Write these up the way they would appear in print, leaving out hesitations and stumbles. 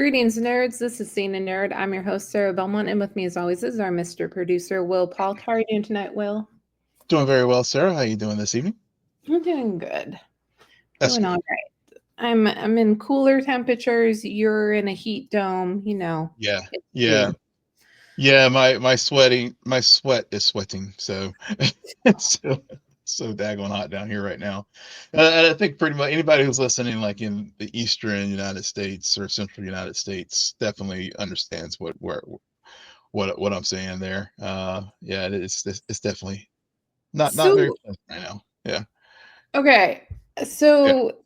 Greetings, nerds. This is Scene and Nerd. I'm your host, Sarah Belmont, and with me, as always, is our Mr. Producer, Will Paul. How are you doing tonight, Will? Doing very well, Sarah. How you doing this evening? I'm doing good. That's Doing all good. right. I'm in cooler temperatures. You're in a heat dome. Yeah, It's yeah, you. yeah. My sweat is sweating. So it's so daggone hot down here right now. And I think pretty much anybody who's listening, like in the Eastern United States or Central United States, definitely understands what I'm saying there. Yeah, it's definitely not very So, pleasant right now. Yeah, okay. yeah. So,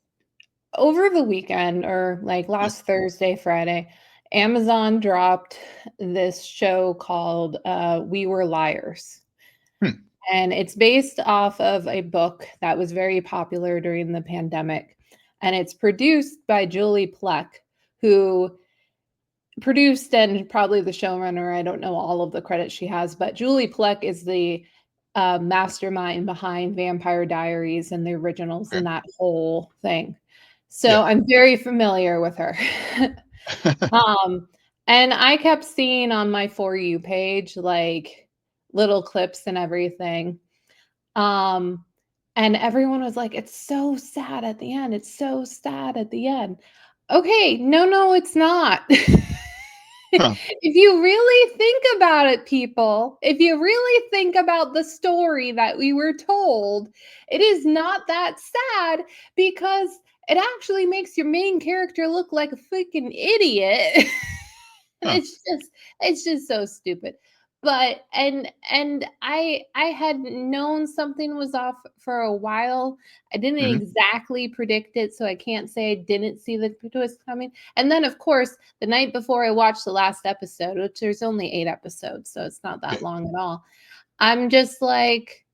over the weekend, or like Yeah. last Thursday, Friday, Amazon dropped this show called We Were Liars. Hmm. And it's based off of a book that was very popular during the pandemic. And it's produced by Julie Plec, who produced and probably the showrunner. I don't know all of the credits she has, but Julie Plec is the mastermind behind Vampire Diaries and the originals Okay. and that whole thing. So Yeah. I'm very familiar with her. um, and I kept seeing on my For You page like little clips and everything. Um, and everyone was like, "It's so sad at the end. It's so sad at the end." Okay, no, it's not. Huh. If you really think about it, people, if you really think about the story that we were told, it is not that sad because it actually makes your main character look like a freaking idiot. And Huh. it's just so stupid. But and I had known something was off for a while. I didn't Hmm. exactly predict it, so I can't say I didn't see the twist coming. And then of course, the night before I watched the last episode, which there's only 8 episodes, so it's not Yeah. that long at all. I'm just like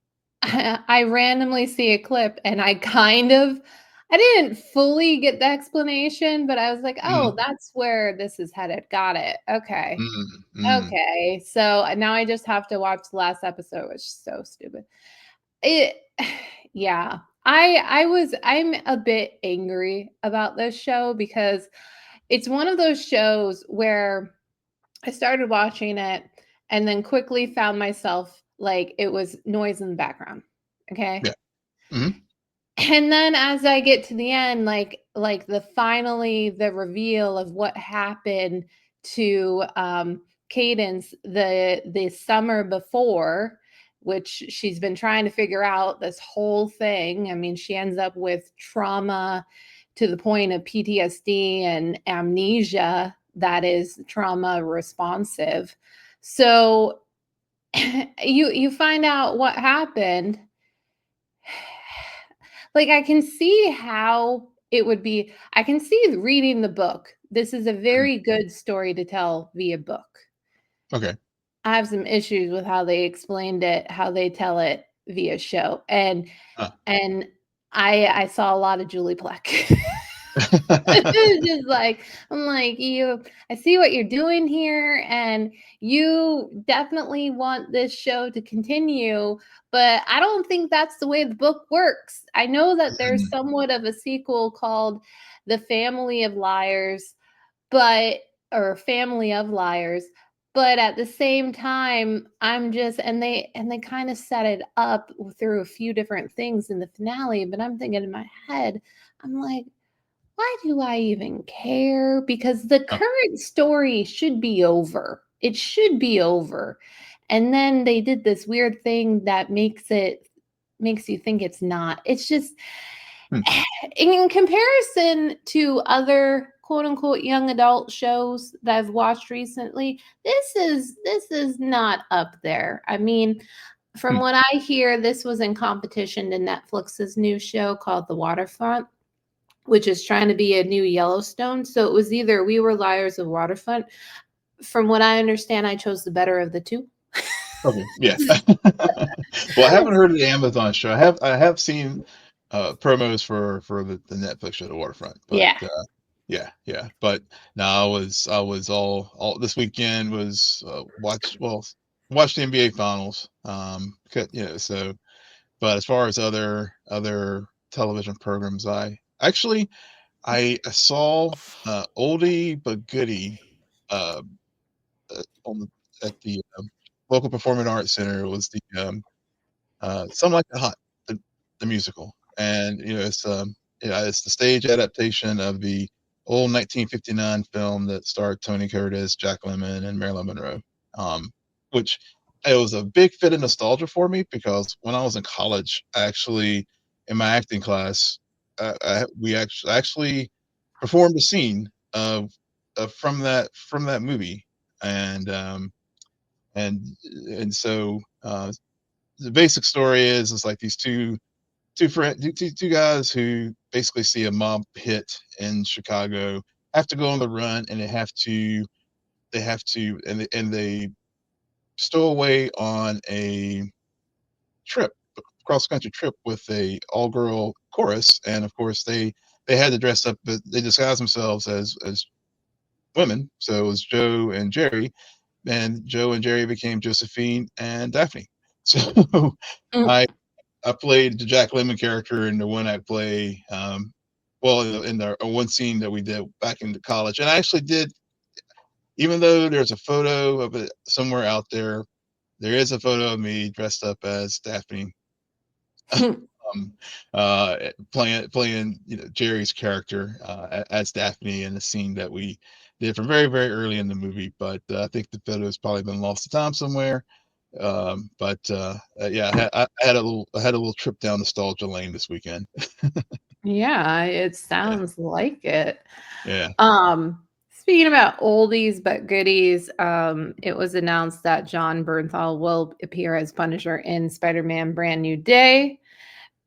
I randomly see a clip and I didn't fully get the explanation, but I was like, Mm, "Oh, that's where this is headed. Got it. Okay. mm, mm. Okay." So now I just have to watch the last episode, which is so stupid. It yeah. I'm a bit angry about this show because it's one of those shows where I started watching it and then quickly found myself like it was noise in the background. Okay. Yeah. Mhm. And then as I get to the end, like the reveal of what happened to Cadence the summer before, which she's been trying to figure out this whole thing. I mean, she ends up with trauma to the point of PTSD and amnesia that is trauma responsive. So you find out what happened. Like, I can see how it would be. I can see reading the book. This is a Mhm. very good story to tell via book. Okay. I have some issues with how they explained it, how they tell it via show, Huh. and I saw a lot of Julie Plec. It's just like I'm like, "You I see what you're doing here, and you definitely want this show to continue, but I don't think that's the way the book works." I know that there's Mhm. somewhat of a sequel called The Family of Liars, but or Family of Liars, but at the same time, I'm just and they kinda set it up through a few different things in the finale, but I'm thinking in my head, I'm like, why do I even care? Because the Huh. current story should be over. It should be over. And then they did this weird thing that makes you think it's not. It's just Hmm. in comparison to other quote unquote young adult shows that I've watched recently, this is not up there. I mean, from Hmm. what I hear, this was in competition to Netflix's new show called The Waterfront, which is trying to be a new Yellowstone. So it was either We Were Liars or Waterfront. From what I understand, I chose the better of the two. Okay. Yeah. Well, I haven't heard of the Amazon show. I have seen promos for the Netflix show, The Waterfront, but Yeah. yeah. But no, I was all this weekend was watch the NBA finals. So but as far as other television programs, I actually I saw oldie but goodie uh, on the at the local performing arts center. It was the Some Like It Hot, the musical, and it's the stage adaptation of the old 1959 film that starred Tony Curtis, Jack Lemmon, and Marilyn Monroe. Um, which it was a big fit of nostalgia for me because when I was in college, I actually in my acting class, we actually performed a scene from that movie, and and and so the basic story is like these two guys who basically see a mob hit in Chicago have to go on the run, and they stow away on a trip, cross country trip with a all girl chorus, and of course they had to dress up, but they disguised themselves as women. So it was Joe and Jerry, and Joe and Jerry became Josephine and Daphne. So Mm. I I played the Jack Lemmon character in the one act play. Well, in the one scene that we did back in college, and I actually did. Even though there's a photo of it somewhere out there, there is a photo of me dressed up as Daphne, um, playing Jerry's character as Daphne in the scene that we did from very early in the movie. But I think the photo has probably been lost to time somewhere. Yeah, I had a little trip down nostalgia lane this weekend. Yeah, it Yeah, sounds like it. yeah. Speaking about oldies but goodies, it was announced that Jon Bernthal will appear as Punisher in Spider-Man Brand New Day.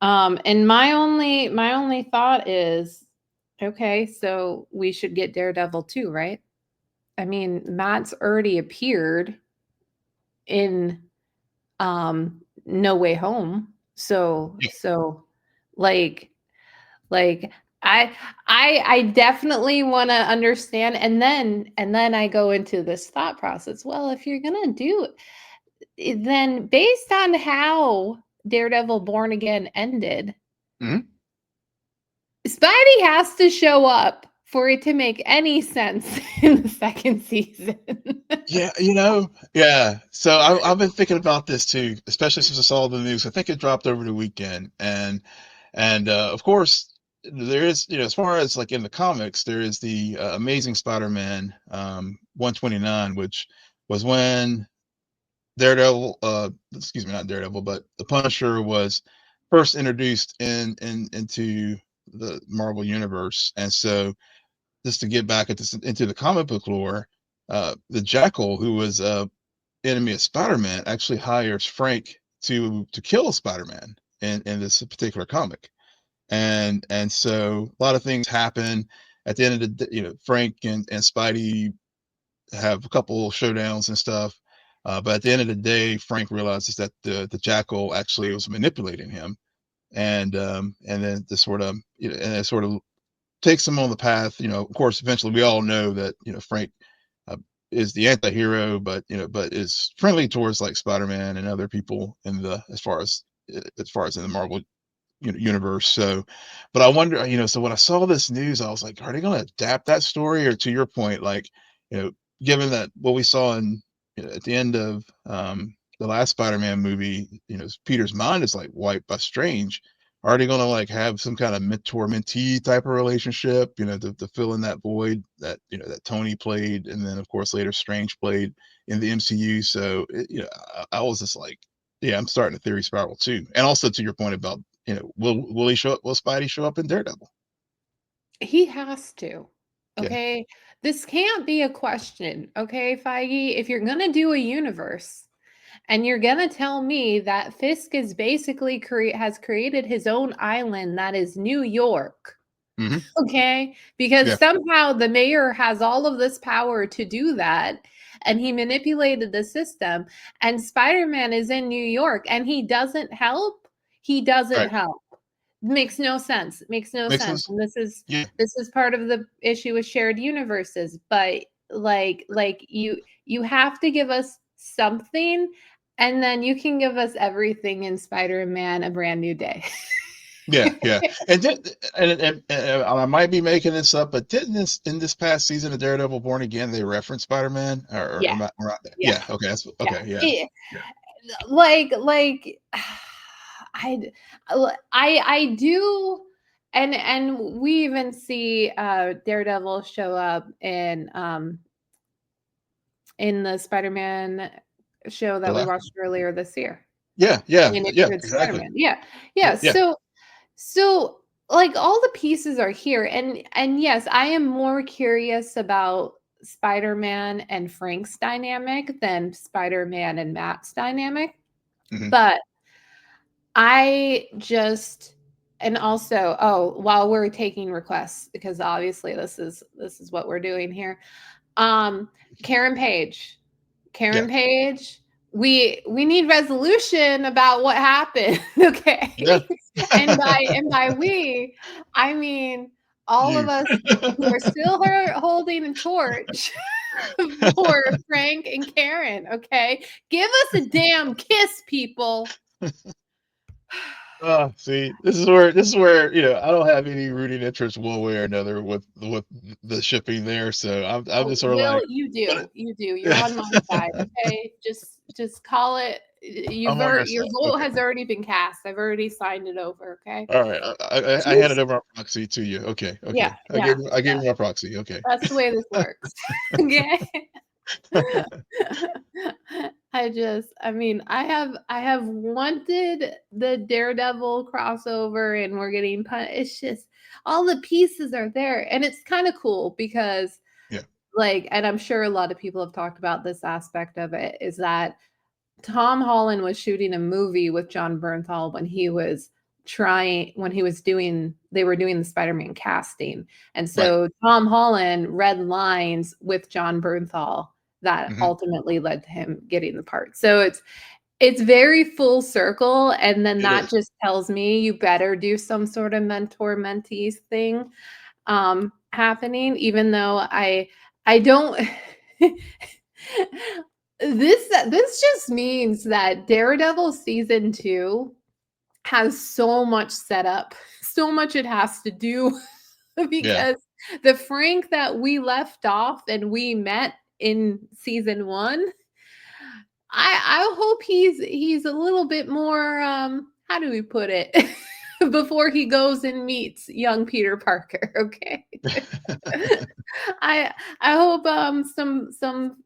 And my only thought is, okay, so we should get Daredevil too, right? I mean, Matt's already appeared in No Way Home. So like like I I definitely want to understand, and then I go into this thought process. Well, if you're going to do it, then based on how Daredevil Born Again ended, Mhm. Spidey has to show up for it to make any sense in the second season. Yeah, yeah. So I've been thinking about this too, especially since I saw the news. I think it dropped over the weekend, and of course there is, as far as like in the comics, there is the Amazing Spider-Man 129, which was when Daredevil, excuse me, not Daredevil, but the Punisher was first introduced into the Marvel universe, and so just to get back into the comic book lore, the Jackal, who was a enemy of Spider-Man, actually hires Frank to kill Spider-Man in this particular comic, and so a lot of things happen at the end of the day. Frank and Spidey have a couple showdowns and stuff. But at the end of the day, Frank realizes that the Jackal actually was manipulating him, and then the sort of and it sort of takes him on the path. Of course, eventually we all know that Frank uh, is the anti-hero, but is friendly towards like Spider-Man and other people in the as far as in the Marvel universe. So, but I wonder, so when I saw this news, I was like, are they going to adapt that story? Or to your point, like, you know, given that what we saw at the end of the last Spider-Man movie, Peter's mind is like wiped by Strange. Are they going to like have some kind of mentor mentee type of relationship, to fill in that void that, that Tony played, and then of course later Strange played in the MCU? So, I was just like, yeah, I'm starting a theory spiral too. And also to your point about, will he show up? Will Spidey show up in Daredevil? He has to. Yeah. Okay? This can't be a question, okay, Feige? If you're gonna do a universe and you're gonna tell me that Fisk is basically has created his own island that is New York, Hmm. okay? Because Yeah. somehow the mayor has all of this power to do that, and he manipulated the system, and Spider-Man is in New York and he doesn't help. He doesn't Right. help. Makes no sense. Makes no Makes sense. sense. And Yeah. this is part of the issue with shared universes. But like you have to give us something, and then you can give us everything in Spider-Man: A Brand New Day. Yeah, yeah. And I might be making this up, but didn't this in this past season of Daredevil Born Again they reference Spider-Man? Or Yeah, am I right? yeah, Yeah, okay, that's yeah. okay, yeah. It, Yeah. like I do, and we even see Daredevil show up in the Spider-Man show The that we last watched earlier this year. Yeah, yeah, In yeah, Into exactly. Spider-Man. Yeah. Yeah. Yeah. So like all the pieces are here. And yes, I am more curious about Spider-Man and Frank's dynamic than Spider-Man and Matt's dynamic. Mhm. But I just and also, oh, while we're taking requests, because obviously this is what we're doing here. Um, Karen Page. Yeah. Karen Page, we need resolution about what happened, Yeah. okay? And by we, I mean all of You. us who are still holding a torch for Frank and Karen, okay? Give us a damn kiss, people. See, this is where, I don't have any rooting interest one way or another with the shipping there, so I'm Oh, just sort of Will, like, you but it do. You do. You're yeah, on my side, okay? Just call it I'm on your your side. vote Okay. has already been cast. I've already signed it over, okay? All right. I handed Just over my proxy to you. Okay. yeah, Okay. I yeah. gave I gave you my proxy. Okay. That's the way this works. Okay. I mean, I have wanted the Daredevil crossover and we're getting it's just all the pieces are there. And it's kind of cool because Yeah. like, and I'm sure a lot of people have talked about this aspect of it, is that Tom Holland was shooting a movie with Jon Bernthal when he was doing they were doing the Spider-Man casting. And Right. so Tom Holland read lines with Jon Bernthal that Mhm. ultimately led to him getting the part. So it's very full circle, and then It that is. just tells me you better do some sort of mentor mentees thing happening, even though I don't this just means that Daredevil season 2 has so much setup, so much it has to do Yeah. because the Frank that we left off and we met in season 1, I hope he's a little bit more how do we put it? Before he goes and meets young Peter Parker, okay? I I hope some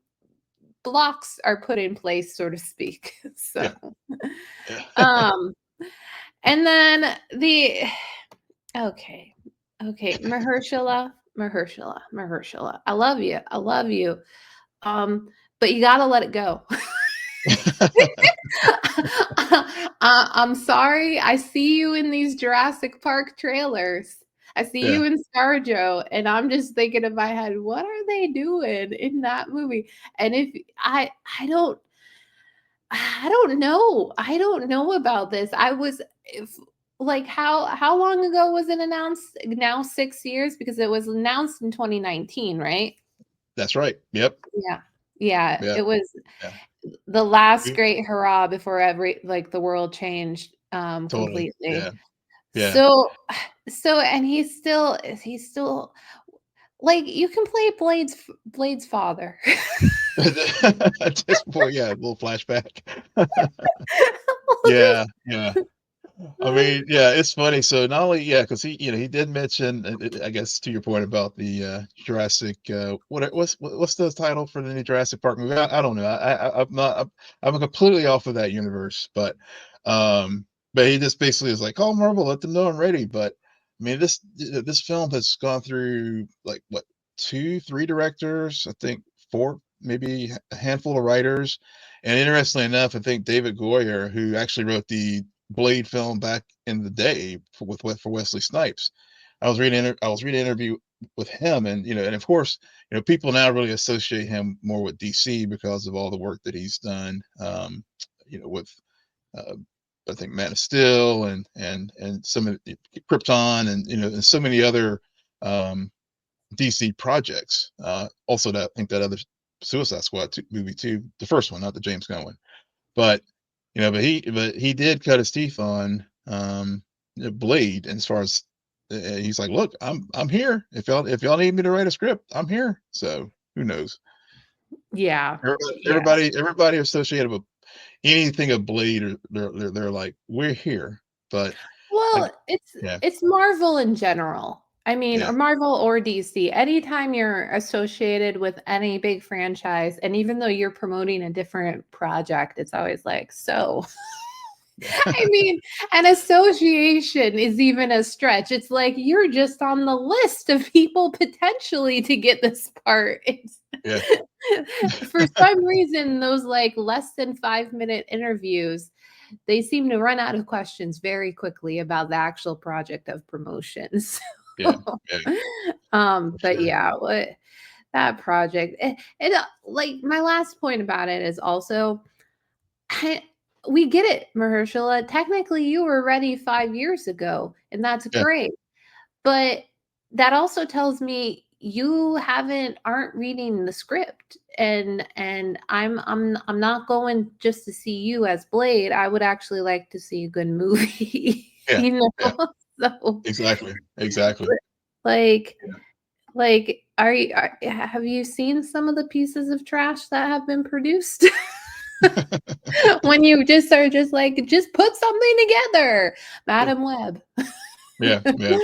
blocks are put in place, so to speak. So, Yeah. Yeah. um, and then the okay, okay, Mahershala. I love you. But you gotta let it go. I'm sorry. I see you in these Jurassic Park trailers. I see Yeah. you in ScarJo, and I'm just thinking in my head, what are they doing in that movie? And if I don't know. I don't know about this. I was if like how long ago was it announced? Now 6 years because it was announced in 2019, right? That's right. Yep. Yeah. Yeah, Yeah. it was Yeah. the last We great hurrah before the world changed totally. Yeah. completely. Yeah. So and he's still like you can play Blade's father. At this point, yeah, a little flashback. Yeah. Yeah. I mean, yeah, it's funny. So not only, yeah, because he did mention, I guess to your point about the Jurassic, what's the title for the new Jurassic Park movie? I don't know. I'm not. I'm completely off of that universe, but he just basically is like, call Marvel, let them know I'm ready. But I mean, this film has gone through like what, two, three directors, I think four, maybe a handful of writers. And interestingly enough, I think David Goyer, who actually wrote the Blade film back in the day for Wesley Snipes. I was reading an interview with him, and and of course, people now really associate him more with DC because of all the work that he's done. With uh, I think Man of Steel and some of Krypton and so many other um, DC projects. Also, that I think that other Suicide Squad movie too, the first one, not the James Gunn one. But but he did cut his teeth on. Blade. And as far as he's like, look, I'm here. If y'all need me to write a script, I'm here. So who knows? Yeah. Everybody, Yeah. everybody, everybody associated with anything of Blade, they're like, we're here. But I, Well, yeah, it's Marvel in general. I mean, yeah, or Marvel or DC. Anytime you're associated with any big franchise, and even though you're promoting a different project, it's always like, so yeah, I mean, an association is even a stretch. It's like you're just on the list of people potentially to get this part. It's yeah, for some reason, those like less than 5-minute interviews, they seem to run out of questions very quickly about the actual project of promotions. yeah, yeah, for But sure. yeah, what that project, like my last point about it is also I we get it, Mahershala. Technically, you were ready 5 years ago, and that's Yeah, great. But that also tells me you aren't reading the script, and I'm not going just to see you as Blade. I would actually like to see a good movie, yeah, you yeah, know? So, exactly, exactly. like are you have you seen some of the pieces of trash that have been produced? When you just are just like, "Just put something together, Yeah, Madam Web." yeah, yeah,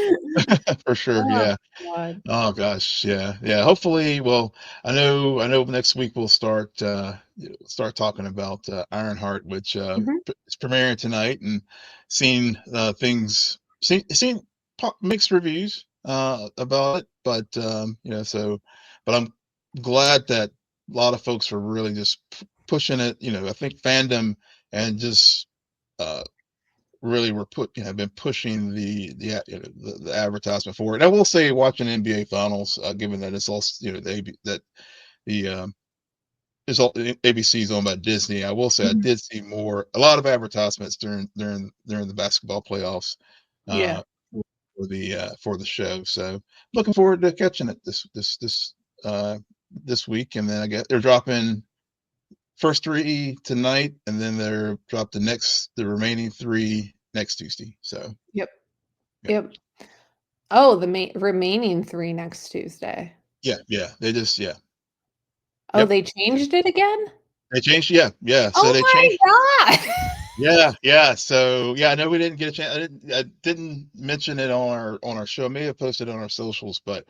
for sure. Oh, Yeah. god. Oh gosh, yeah, yeah. Hopefully, well, I know next week we'll start talking about Ironheart, which Mhm. is premiering tonight, and seeing seen mixed reviews about it, but but I'm glad that a lot of folks are really just pushing it. I think fandom and just uh really have been pushing the advertisement forward. I will say, watching NBA Finals, given that it's all the that the it's all ABC is owned by Disney. I will say I Mhm. did see a lot of advertisements during the basketball playoffs, Yeah. uh, for the show. So looking forward to catching it uh, this week, and then I guess they're dropping first three tonight, and then they're drop the remaining three next Tuesday. So Yep. yeah. Yep. Oh, the remaining 3 next Tuesday. Yeah, yeah, they just yeah, Oh, yep. they changed it again? They changed yeah, yeah, so Oh they changed my god! yeah, yeah, so, yeah, I know we didn't get a chance. I didn't mention it on our show. I may have posted on our socials, but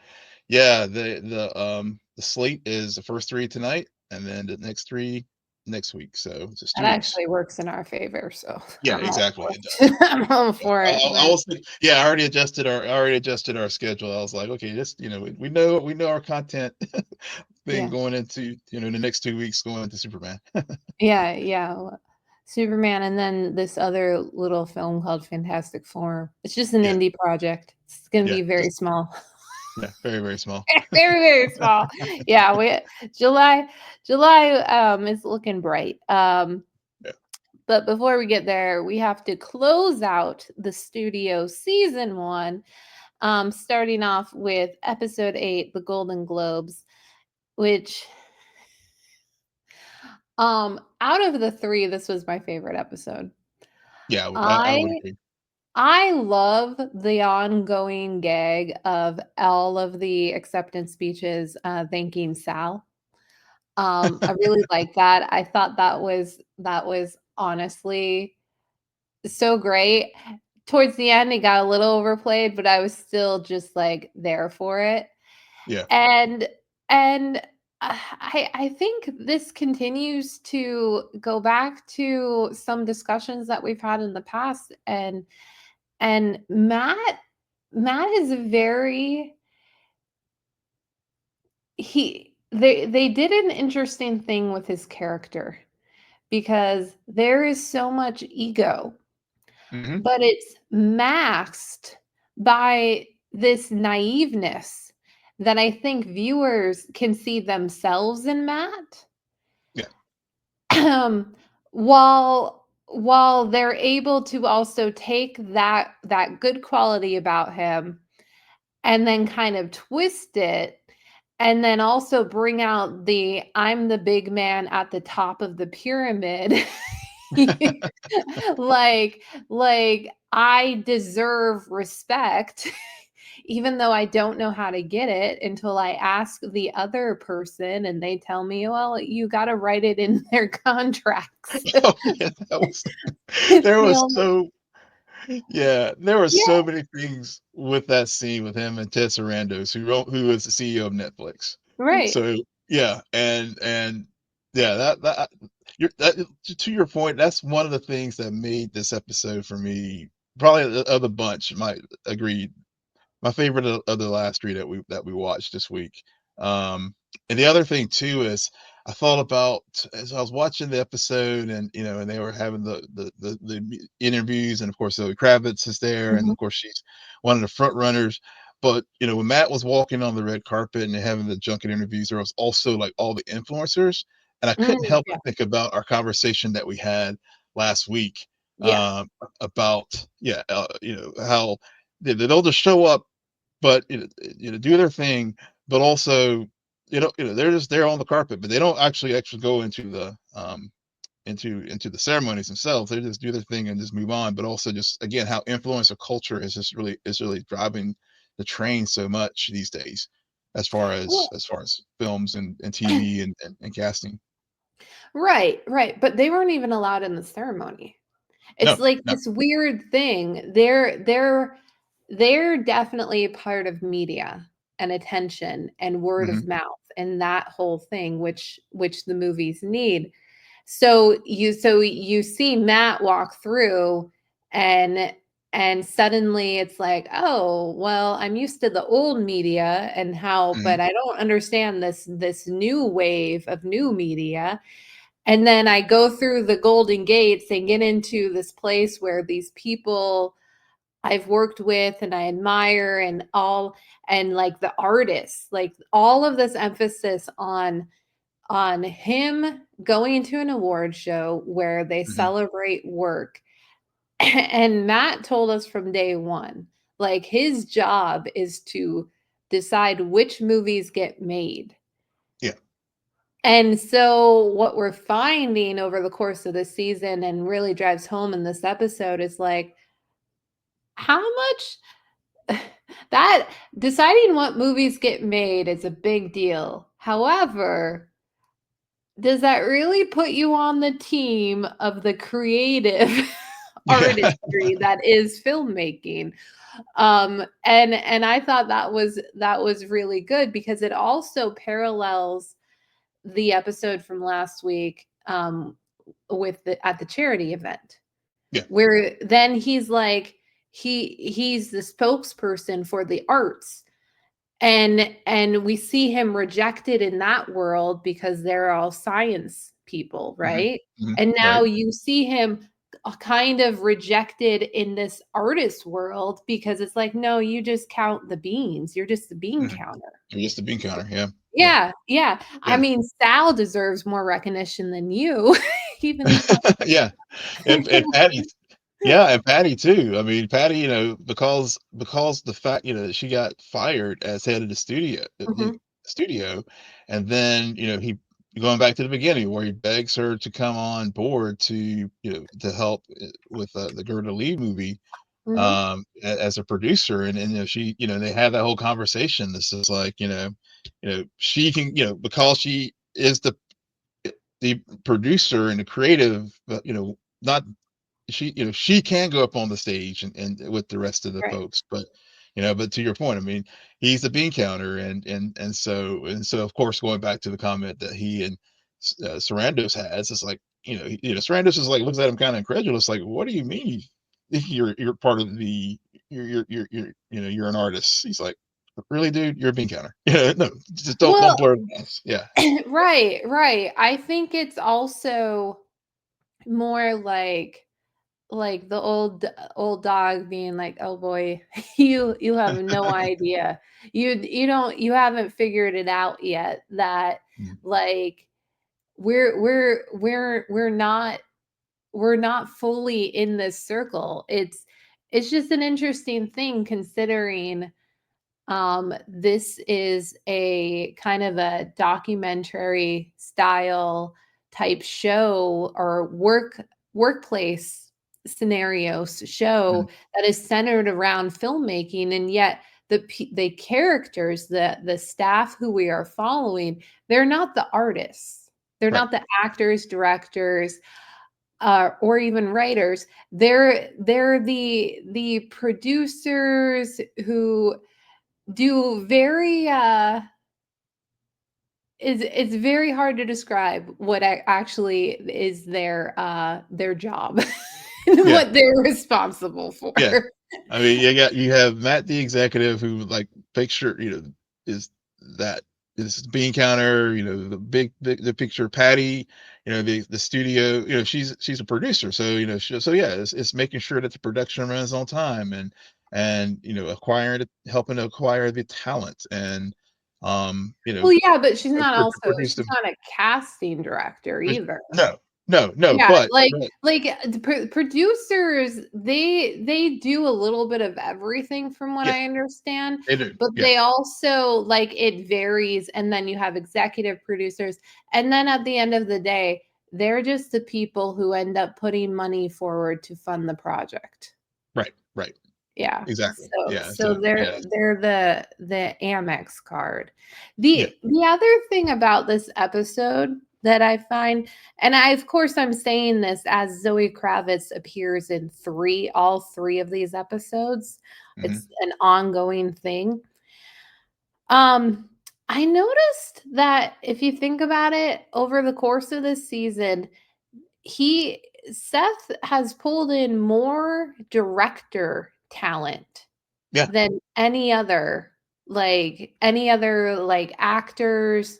yeah, the slate is the first 3 tonight, and then the next 3 next week, so just That 2 weeks. actually works in our favor, so Yeah, I'm all exactly, for it does. it. I'm all Yeah, for it, I man. was yeah, I already adjusted our schedule. I was like, "Okay, we know our content thing Yeah. going into, the next 2 weeks going into Superman." Yeah, yeah. Superman, and then this other little film called Fantastic Four. It's just an Yeah, indie project. It's gonna yeah, be very just small. yeah, very, very small. Very, very small. Yeah, we July, is looking bright. Yeah, But before we get there, we have to close out the studio season 1, starting off with episode 8, The Golden Globes, which, out of the 3, this was my favorite episode. yeah, I I would agree. I love the ongoing gag of all of the acceptance speeches, thanking Sal. I really like that. I thought that was honestly so great. Towards the end, it got a little overplayed, but I was still just, like, there for it. Yeah, And and I think this continues to go back to some discussions that we've had in the past, and Matt is a very they did an interesting thing with his character because there is so much ego, mhm, but it's masked by this naiveness that I think viewers can see themselves in Matt. yeah, Um, while they're able to also take that good quality about him and then kind of twist it, and then also bring out the I'm the big man at the top of the pyramid Like like, I deserve respect, even though I don't know how to get it until I ask the other person and they tell me, "Well, you gotta write it in their contracts." Oh, yeah, that was It's there the was only so yeah, there were Yeah, so many things with that scene with him and Ted Sarandos, who is the CEO of Netflix. right. So, yeah, and yeah, that you're that to your point, that's one of the things that made this episode for me, probably of the bunch, my agreed, my favorite of the last 3 that we watched this week. Um, and the other thing too is I thought about as I was watching the episode and, and they were having the interviews, and of course Zoe Kravitz is there, and Mhm. of course she's one of the front runners. But, when Matt was walking on the red carpet and having the junket interviews, there was also like all the influencers. And I couldn't Mm, help yeah, but think about our conversation that we had last week, yeah. about, yeah, how they'll just show up, but do their thing, but also, they're just there on the carpet, but they don't actually go into the ceremonies themselves. They just do their thing and just move on. But also, just again, how influencer culture is really driving the train so much these days, as far as Well, films and TV and casting. right, right, but they weren't even allowed in the ceremony. It's No, like no. this weird thing. They're definitely part of media and attention and word Hmm. of mouth and that whole thing which the movies need. So you see Matt walk through and and suddenly it's like, "Oh, well, I'm used to the old media and how Hmm. but I don't understand this new wave of new media." And then I go through the Golden Gates and get into this place where these people I've worked with and I admire and like the artists, like all of this emphasis on him going to an award show where they Hmm. celebrate work. And Matt told us from day one, like his job is to decide which movies get made. Yeah. And so what we're finding over the course of the season and really drives home in this episode is like how much that deciding what movies get made is a big deal. However, does that really put you on the team of the creative Yeah. artistry that is filmmaking? And I thought that was really good because it also parallels the episode from last week, with the at the charity event, Yeah. where then he's like he's the spokesperson for the arts, and we see him rejected in that world because they're all science people, Hmm. right? Hmm. And Right. now you see him kind of rejected in this artist world because it's like, no, you just count the beans. You're just the bean Hmm. counter. Or just the bean counter. Yeah. Yeah. Yeah, yeah. I Yeah. mean, Sal deserves more recognition than you, even though Yeah, and Patty, yeah, and Patty too. I mean, Patty, because the fact, that she got fired as head of the Mhm, studio, and then, he going back to the beginning where he begs her to come on board to help, with, the Gerda Lee movie, mhm, as a producer, and she, they have that whole conversation. This is like, she can, because she is the producer and the creative, not she can go up on the stage and with the rest of the right. folks, but to your point, I mean, he's the bean counter, and so of course, going back to the comment that he and Sarandos has, it's like, Sarandos is like looks at him kind of incredulous, like, what do you mean you're part of the you're an artist? He's like, really, dude, you're a bean counter. Yeah, no, just don't Well, blur the lines. Yeah. right, right. I think it's also more like the old dog being like, "Oh boy, you have no idea. You haven't figured it out yet that Mm. like we're not fully in this circle." It's just an interesting thing considering this is a kind of a documentary style type show or workplace scenarios show that is centered around filmmaking, and yet the characters, the staff who we are following, they're not the artists. They're Right. not the actors, directors, or even writers. They're the producers who do very it's very hard to describe what actually is their job and Yeah. what they're responsible for. Yeah. I mean, you have Matt the executive who like makes sure, is that is bean counter, the big the picture Patty, the studio, she's a producer. So, so yeah, it's making sure that the production runs on time and helping to acquire the talent and Well, yeah, but she's not to produce she's the not a casting director either. no, no, Yeah, but the producers, they do a little bit of everything from what yeah, I understand, they do. but Yeah, they also like, it varies, and then you have executive producers, and then at the end of the day, they're just the people who end up putting money forward to fund the project. right, right. Yeah. Exactly. So Yeah. So they're yeah. the Amex card. Yeah. The other thing about this episode that I find, and of course I'm saying this as Zoe Kravitz appears in all three of these episodes. It's Mhm. an ongoing thing. Um, I noticed that if you think about it, over the course of this season, he Seth has pulled in more director talent Yeah. than any other like actors,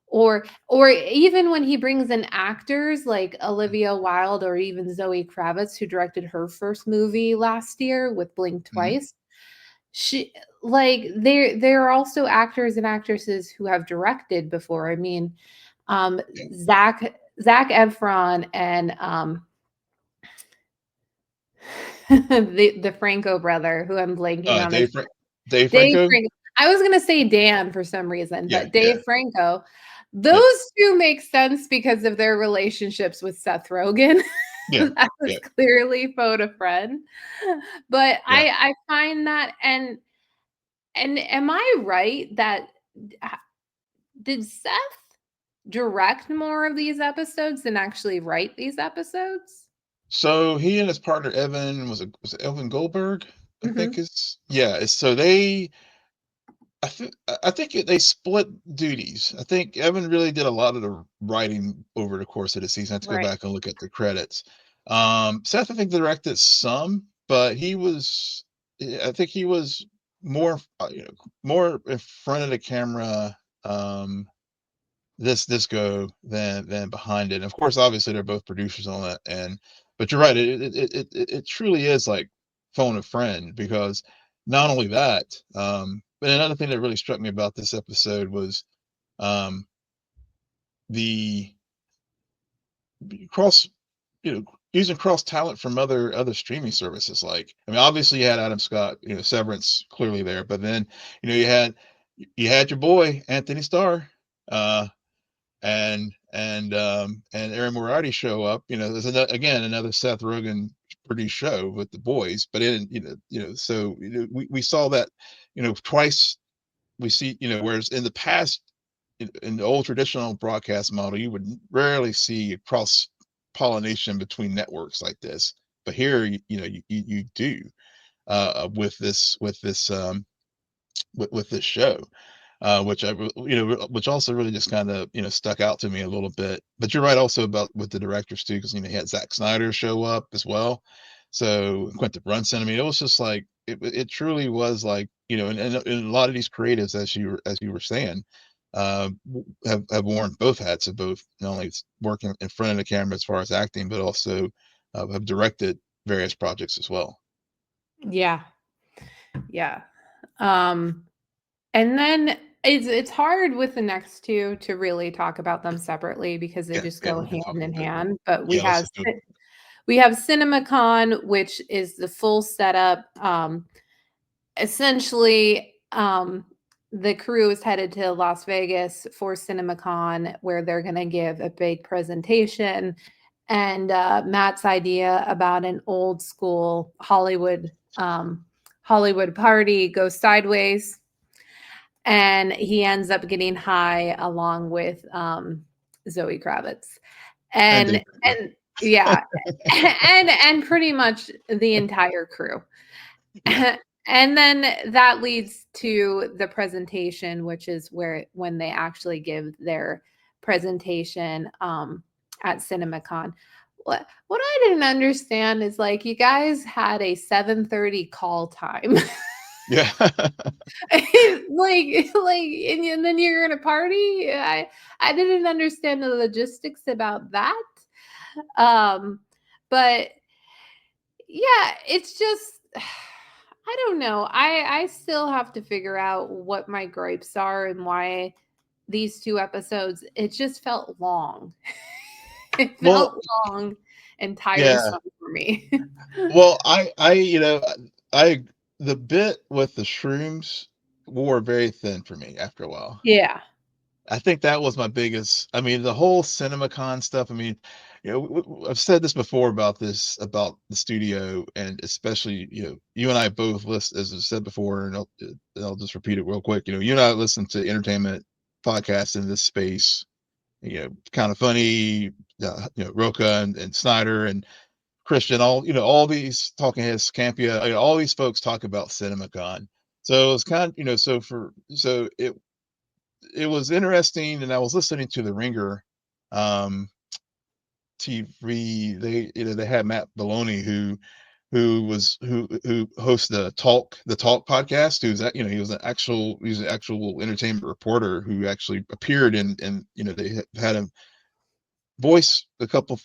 or even when he brings in actors like Mhm. Olivia Wilde or even Zoe Kravitz, who directed her first movie last year with Blink Mhm. Twice. She like there are also actors and actresses who have directed before. I mean, um Yeah. Zach Efron and the Franco brother, who I'm blanking on his Dave Dave Franco? Franco. I was gonna say Dan for some reason, Yeah, but yeah, Dave Franco. yep, Those 2 make sense because of their relationships with Seth Rogen. yeah, That yeah, was clearly phone a friend. But yeah. I find that, and am I right that did Seth direct more of these episodes than actually write these episodes? So he and his partner Evan was it Evan Goldberg? I think Mhm. it's yeah. So they split duties. I think Evan really did a lot of the writing over the course of the season. I have to go Right. back and look at the credits. Seth, I think, directed some, but I think he was more, more in front of the camera. This go than behind it. And of course, obviously, they're both producers on it. But you're right. It truly is like phone a friend because not only that, but another thing that really struck me about this episode was um, the cross, using cross talent from other streaming services. Like, I mean, obviously, you had Adam Scott, Severance clearly there, but then you had your boy Anthony Starr. And Aaron Moriarty show up. There's another Seth Rogen produced show with the boys, but so we saw that twice. We see whereas in the past in the old traditional broadcast model, you would rarely see cross pollination between networks like this, but here you do with this show, which also really just kind of stuck out to me a little bit. But you're right also about with the directors too, because you had Zack Snyder show up as well, so Quentin Brunson. I mean, it was just like it truly was like and a lot of these creatives, as you were saying, have worn both hats of both not only working in front of the camera as far as acting, but also have directed various projects as well. Yeah. Yeah. Um And then it's hard with the next 2 to really talk about them separately because they Yeah, just yeah, go we can talk hand in about it. hand, but Yeah, let's just do it. we have CinemaCon, which is the full setup. Essentially, the crew is headed to Las Vegas for CinemaCon, where they're gonna give a big presentation and Matt's idea about an old school Hollywood party goes sideways, and he ends up getting high along with Zoe Kravitz, And Dave Franco. and yeah, and pretty much the entire crew. Yeah. And then that leads to the presentation, which is where when they actually give their presentation at CinemaCon. What I didn't understand is like you guys had a 7:30 call time. Yeah. And then you're gonna party. I didn't understand the logistics about that. Um, but yeah, it's just I don't know. I still have to figure out what my gripes are and why these 2 episodes, it just felt long. It Well, felt long and yeah. tiresome for me. Well, I the bit with the shrooms wore very thin for me after a while. Yeah. I think that was my biggest. I mean, the whole CinemaCon stuff. I mean, I've said this before about the studio, and especially you and I both list, as I said before, and I'll just repeat it real quick. You and I listen to entertainment podcasts in this space. Kind of funny. Roca and Snyder and Christian, all these talking heads, Campia, all these folks talk about CinemaCon. So it's kind of, so it was interesting, and I was listening to the Ringer um, TV. They had Matt Maloney who hosts the talk podcast. He's an actual entertainment reporter who actually appeared they had him voice a couple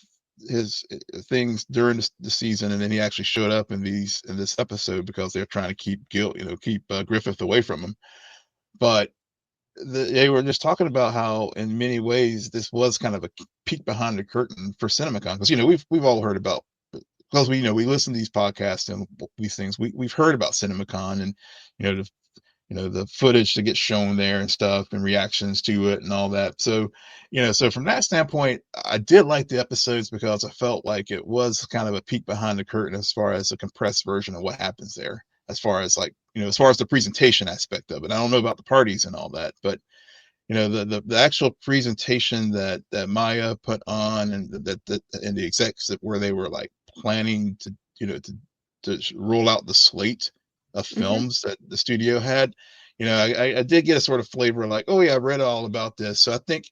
his things during the season, and then he actually showed up in this episode because they're trying to keep Griffith away from him. But they were just talking about how in many ways this was kind of a peek behind the curtain for CinemaCon, because we've all heard about, because we listen to these podcasts and these things, we've heard about CinemaCon, and you know the the footage that gets shown there and stuff and reactions to it and all that. So from that standpoint, I did like the episodes because I felt like it was kind of a peek behind the curtain as far as a compressed version of what happens there, as far as as far as the presentation aspect of it. I don't know about the parties and all that, but the actual presentation that Maya put on, and and the execs that where they were like planning to roll out the slate of Mhm. films that the studio had. I did get a sort of flavor like, oh yeah, I read all about this. So I think,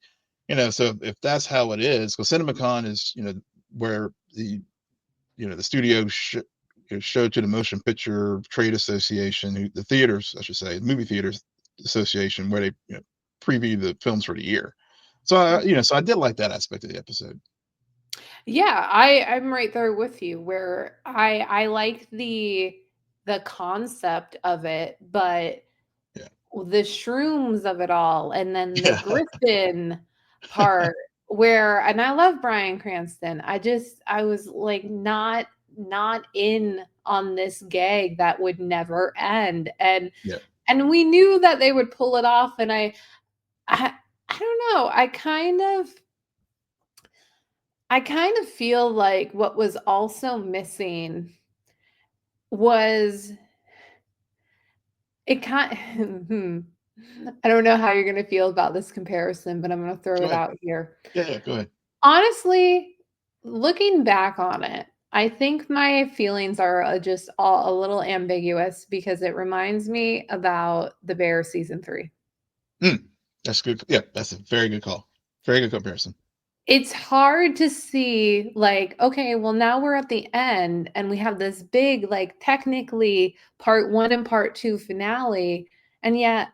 so if that's how it is, because CinemaCon is where the studio showed to the Motion Picture Trade Association, the theaters, I should say, movie theaters association, where they preview the films for the year. So I did like that aspect of the episode. Yeah, I'm right there with you where I like the concept of it, but Yeah. the shrooms of it all, and then the Yeah. Griffin part where and I love Bryan Cranston. I was like not in on this gag that would never end. Yeah. And we knew that they would pull it off, and I I don't know. I kind of feel like what was also missing was it kind I don't know how you're gonna feel about this comparison, but I'm gonna throw Go it ahead. out here. Yeah. Yeah. Go ahead. Honestly, looking back on it, I think my feelings are just all a little ambiguous because it reminds me about The Bear season 3. Mm, that's good. Yeah, that's a very good call. Very good comparison. It's hard to see, like, okay, well, now we're at the end and we have this big, like, technically part 1 and part 2 finale, and yet,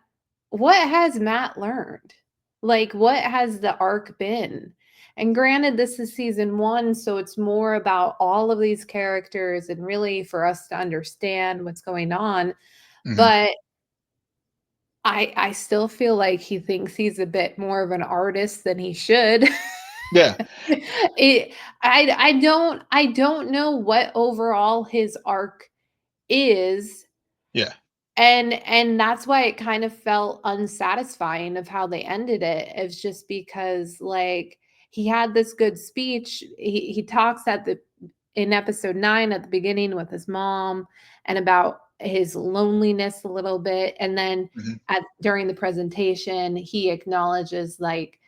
what has Matt learned? Like, what has the arc been? And granted, this is season 1, so it's more about all of these characters and really for us to understand what's going on, Hmm. but I still feel like he thinks he's a bit more of an artist than he should. Yeah. It I don't know what overall his arc is, Yeah. and that's why it kind of felt unsatisfying of how they ended it. It's just because, like, he had this good speech. He talks at the in episode 9 at the beginning with his mom and about his loneliness a little bit, and then Mhm. at during the presentation he acknowledges like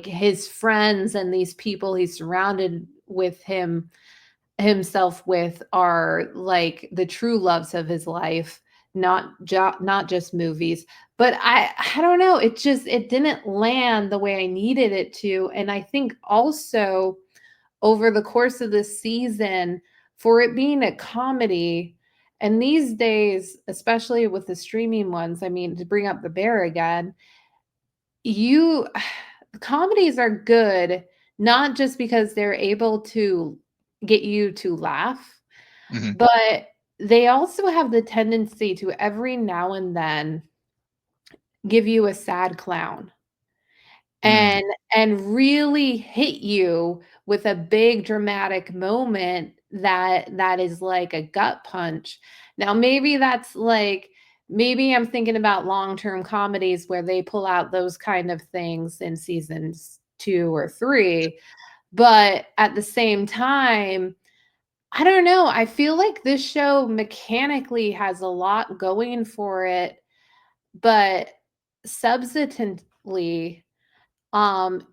his friends and these people he's surrounded with himself with are like the true loves of his life, not just movies. But I don't know, it didn't land the way I needed it to. And I think also over the course of this season, for it being a comedy, and these days, especially with the streaming ones, I mean, to bring up The Bear again, you comedies are good not just because they're able to get you to laugh, Mhm. but they also have the tendency to every now and then give you a sad clown Mm. and really hit you with a big dramatic moment that is like a gut punch. Now maybe that's like maybe I'm thinking about long-term comedies where they pull out those kind of things in seasons 2 or 3, but at the same time, I don't know, I feel like this show mechanically has a lot going for it, but substantively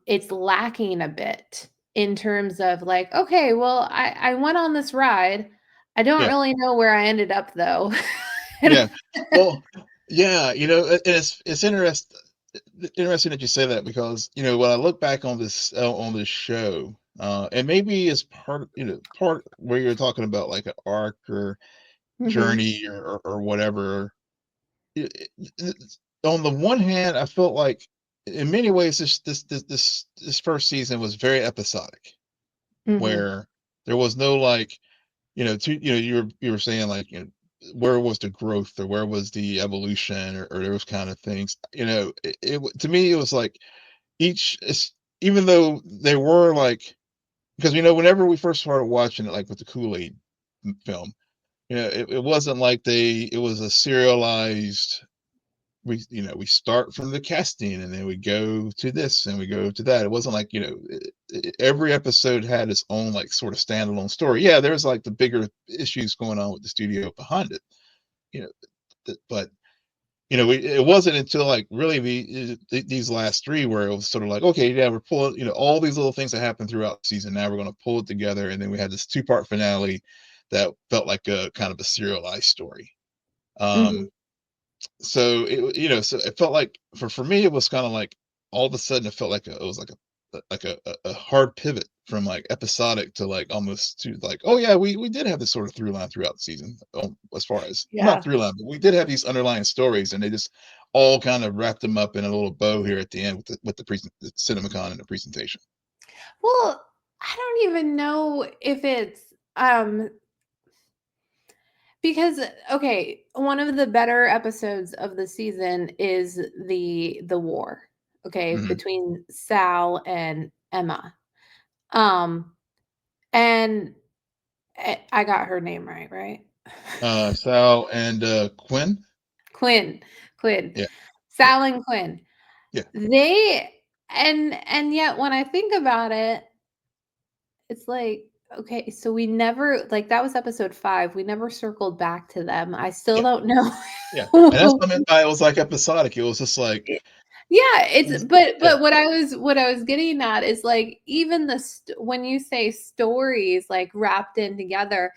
it's lacking a bit in terms of like, okay, well, I went on this ride. I don't Yeah. really know where I ended up though. Yeah. Well, yeah, and it's interesting that you say that because, when I look back on this show, and maybe it's part where you're talking about like an arc or Mhm, journey or whatever. It's on the one hand, I felt like in many ways this first season was very episodic, mhm, where there was no like, you were saying like, where was the growth or where was the evolution or those kind of things. To me it was like even though they were like, because whenever we first started watching it, like with the Kool-Aid film, it wasn't like it was a serialized. We start from the casting and then we go to this and we go to that. It wasn't like, every episode had its own like sort of standalone story. Yeah, there's like the bigger issues going on with the studio behind it, you know, but it wasn't until like really these last three where it was sort of like, okay, yeah, we're pulling, all these little things that happened throughout the season. Now we're going to pull it together, and then we had this two-part finale that felt like a kind of a serialized story. mhm. Um, so it felt like for me it was kind of like all of a sudden it felt like it was like a hard pivot from like episodic to like almost to like, oh yeah, we did have this sort of through line throughout the season, as far as, well, not Yeah. through line, but we did have these underlying stories, and they just all kind of wrapped them up in a little bow here at the end with the CinemaCon and the presentation. Well, I don't even know if it's um because okay, one of the better episodes of the season is the war, okay, Hmm. between Sal and Emma. Um and I got her name right, right? Sal and Quinn. Quinn, Quinn. Yeah, yeah, Sal and Quinn. yeah, They and yet when I think about it, it's like, okay, so we never like that was episode 5. We never circled back to them. I still yeah, don't know. yeah. And that's what I meant by it was like episodic. It was just like, Yeah, it's yeah, but what I was getting at is like even when you say stories like wrapped in together,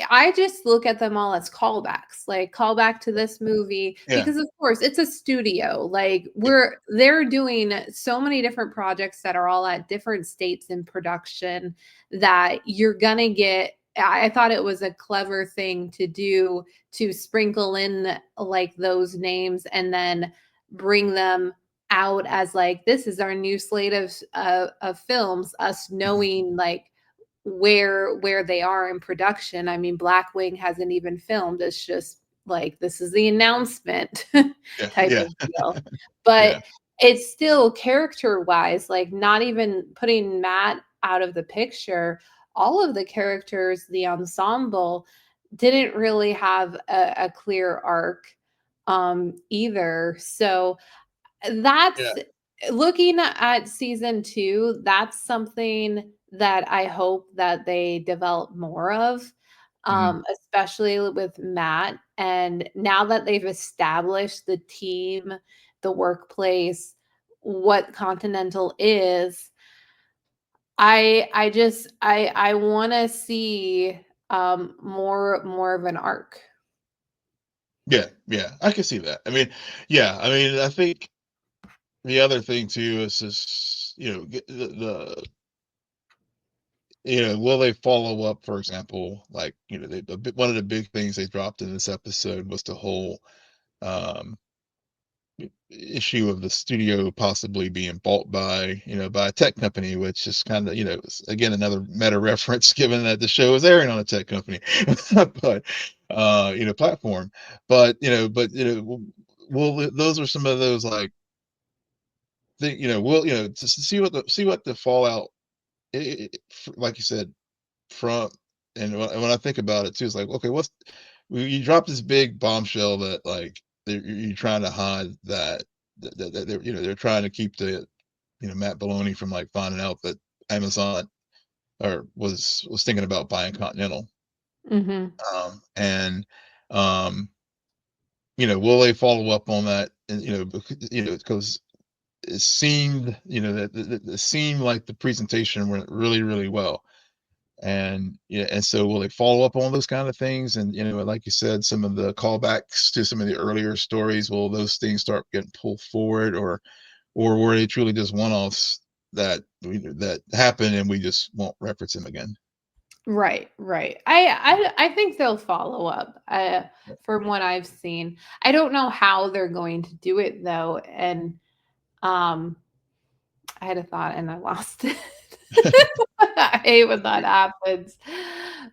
I just look at them all as callbacks, like callback to this movie yeah, because of course it's a studio. Like yeah, they're doing so many different projects that are all at different states in production that you're gonna get. I thought it was a clever thing to do to sprinkle in like those names and then bring them out as like this is our new slate of films, us mhm, knowing like where they are in production. I mean, Blackwing hasn't even filmed. It's just like this is the announcement yeah, type yeah, of deal. But yeah. it's still character wise, like not even putting Matt out of the picture, all of the characters, the ensemble didn't really have a clear arc either. So that's Yeah. looking at season 2, that's something that I hope that they develop more of, Mhm. especially with Matt. And now that they've established the team, the workplace, what Continental is, I want to see more of an arc. Yeah, yeah, I can see that. I mean, yeah, I mean, I think the other thing too is just, will they follow up, for example, like, one of the big things they dropped in this episode was the whole um issue of the studio possibly being bought by, by a tech company, which is kind of, again, another meta reference given that the show is airing on a tech company, but, platform. But, those are some of those like, to see what the fallout, like you said, from, and when I think about it too, it's like, okay, you drop this big bombshell that like you're trying to hide that they're trying to keep the, Matt Baloney from like finding out that Amazon or was thinking about buying Continental. Mhm. And um, will they follow up on that? And because it seemed, that it seemed like the presentation went really, really well. And yeah, and so will they follow up on those kind of things? And like you said, some of the callbacks to some of the earlier stories, will those things start getting pulled forward, or were they truly just one-offs that happen and we just won't reference them again? Right, right. I think they'll follow up, from what I've seen. I don't know how they're going to do it though, and um, I had a thought and I lost it. I hate when that happens.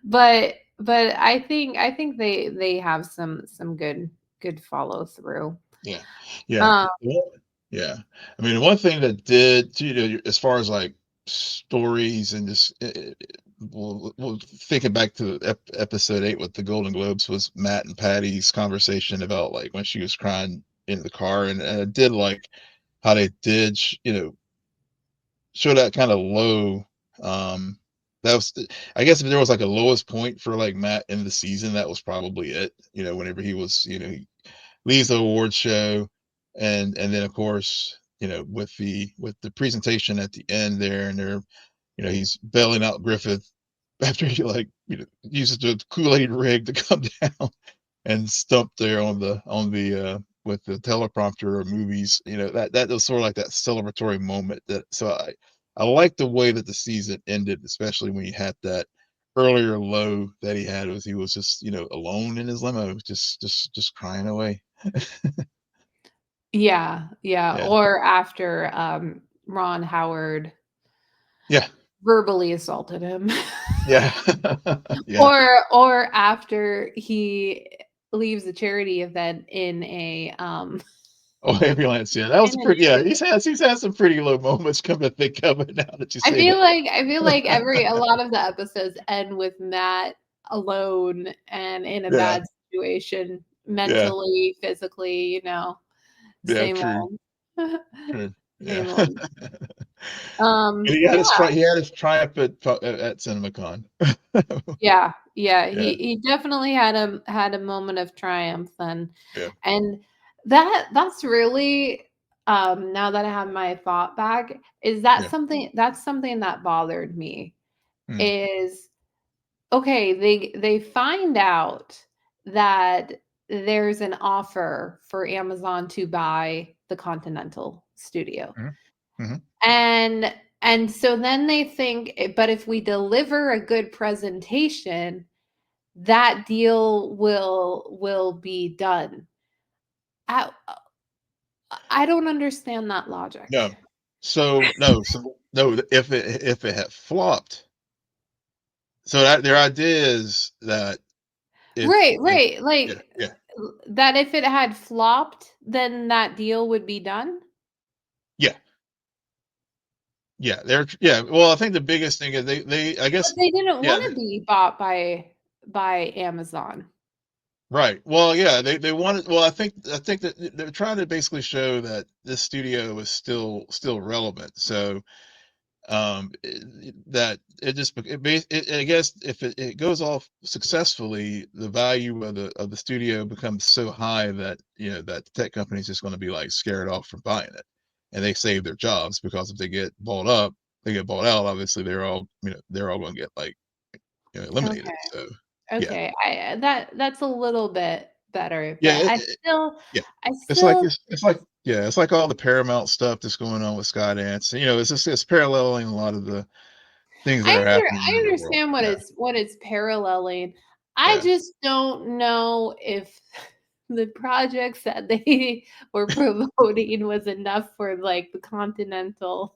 But I think they have some good follow through. Yeah, yeah, Um, yeah. I mean, one thing that did, as far as like stories and just, well, thinking back to episode 8 with the Golden Globes, was Matt and Patty's conversation about like when she was crying in the car, and I did like how they did, show that kind of low. That was, I guess, if there was like a lowest point for like Matt in the season, that was probably it. Whenever he was, he leaves the awards show, and then of course, with the presentation at the end there, and they're, he's bailing out Griffith after he like, uses the Kool-Aid rig to come down and stump there on the with the teleprompter or movies. That was sort of like that celebratory moment. That so I like the way that the season ended, especially when he had that earlier low that he had, was he was just, alone in his limo, just crying away. yeah, yeah. Yeah, Or after Ron Howard yeah, verbally assaulted him. yeah, yeah. Or after he leaves a charity event Oh, ambulance. Yeah, that was in an pretty. Yeah, ambulance. he's had some pretty low moments. Come to think of it, now that you I say feel that. like I feel like every a lot of the episodes end with Matt alone and in a Yeah, bad situation, yeah, mentally, physically, yeah. same True, old. true. Yeah. Same old. And he had Yeah, his triumph at CinemaCon. yeah, yeah. Yeah, He definitely had a moment of triumph then. yeah, And that's really, now that I have my thought back, is that yeah. something that bothered me Mm, is, okay, they find out that there's an offer for Amazon to buy the Continental studio. mhm, mhm. And so then they think, but if we deliver a good presentation, that deal will be done. I I don't understand that No. logic. So no, if it had flopped, so that their idea is that Right, if right. yeah, Like, yeah, that if it had flopped, then that deal would be done? yeah, yeah, yeah, well, I think the biggest thing is I But guess, they didn't yeah, wanna be bought by Amazon. Right. Well, yeah, they wanted. Well, I think that they're trying to basically show that this studio is still relevant. So that it just I guess if it goes off successfully, the value of the studio becomes so high that that tech company's just going to be like scared off from buying it, and they save their jobs because if they get bought up, they get bought out. Obviously, they're all going to get like eliminated. Okay. So yeah, Okay. That's a little bit better, yeah, but yeah. I It's like still it's like all the Paramount stuff that's going on with Skydance. It's paralleling a lot of the things that are happening I in the world. understand Yeah, what it's paralleling. I yeah. just don't know if the projects that they were promoting was enough for like the Continental.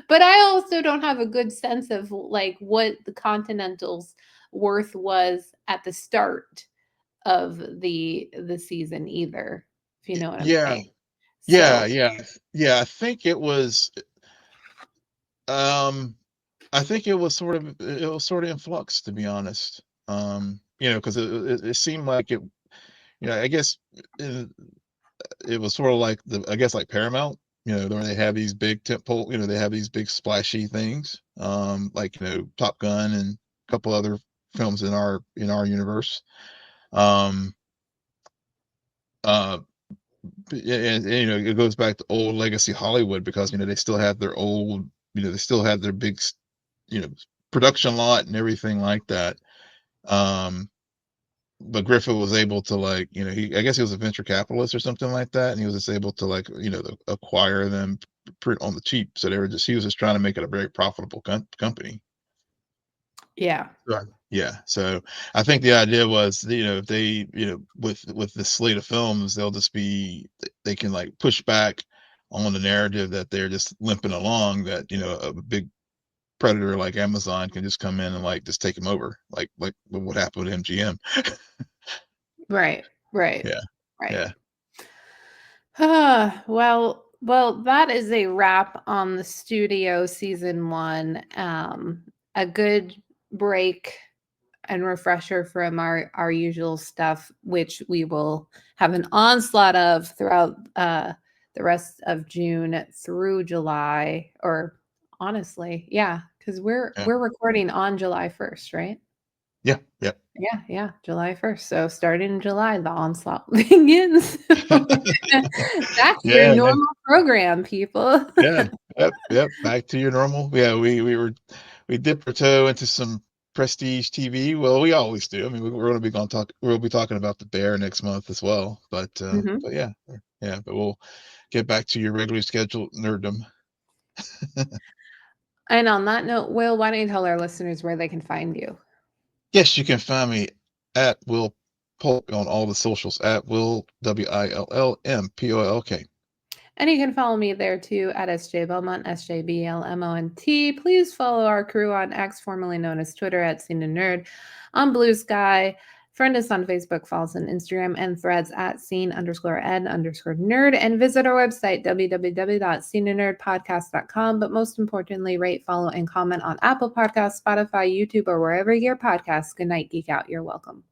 But I also don't have a good sense of like what the Continental's worth was at the start of the season either, if you know what I'm Yeah, saying. yeah, So, yeah, yeah. Um, I think it was sort of in flux, to be honest. Because it seemed like it. I guess it, it was sort of like I guess like Paramount. Where they have these big tentpole. They have these big splashy things. Like Top Gun and a couple other films in our universe. Um, uh, and it goes back to old legacy Hollywood because they still have their old they still have their big you know production lot and everything like that. Um, but Griffith was able to like I guess he was a venture capitalist or something like that, and he was just able to like acquire them on the cheap. So he was just trying to make it a very profitable company. yeah. Right. Yeah. So I think the idea was, if they, with the slate of films, they'll just be, they can like push back on the narrative that they're just limping along, that, a big predator like Amazon can just come in and like just take them over, like what happened with MGM. Right. Right. Yeah. Right. Yeah. Well, that is a wrap on the studio season one. A good break and refresher from our usual stuff, which we will have an onslaught of throughout the rest of June through July. Or honestly, yeah, because Yeah. we're recording on July 1st, right? Yeah. Yeah. Yeah, yeah, July 1st. So starting in July, the onslaught begins. Back to your Yeah. Yeah. normal program, people. Yeah. Yep. Yep. Back to your normal. Yeah. We dipped our toe into some prestige TV. Well, we always do. I mean, we'll be talking about The Bear next month as well. Mhm. But yeah, yeah. But we'll get back to your regularly scheduled nerddom. And on that note, Will, why don't you tell our listeners where they can find you? Yes, you can find me at Will Polk on all the socials at Will WILLMPOLK. And you can follow me there too at SJ Belmont, SJBLMONT. Please follow our crew on X, formerly known as Twitter, at Scene and Nerd, on Blue Sky. Friend us on Facebook, follow us on Instagram and threads at scene_ed_nerd, and visit our website, www.sceneandnerdpodcast.com. But most importantly, rate, follow, and comment on Apple Podcasts, Spotify, YouTube, or wherever your podcasts. Good night, Geek Out. You're welcome.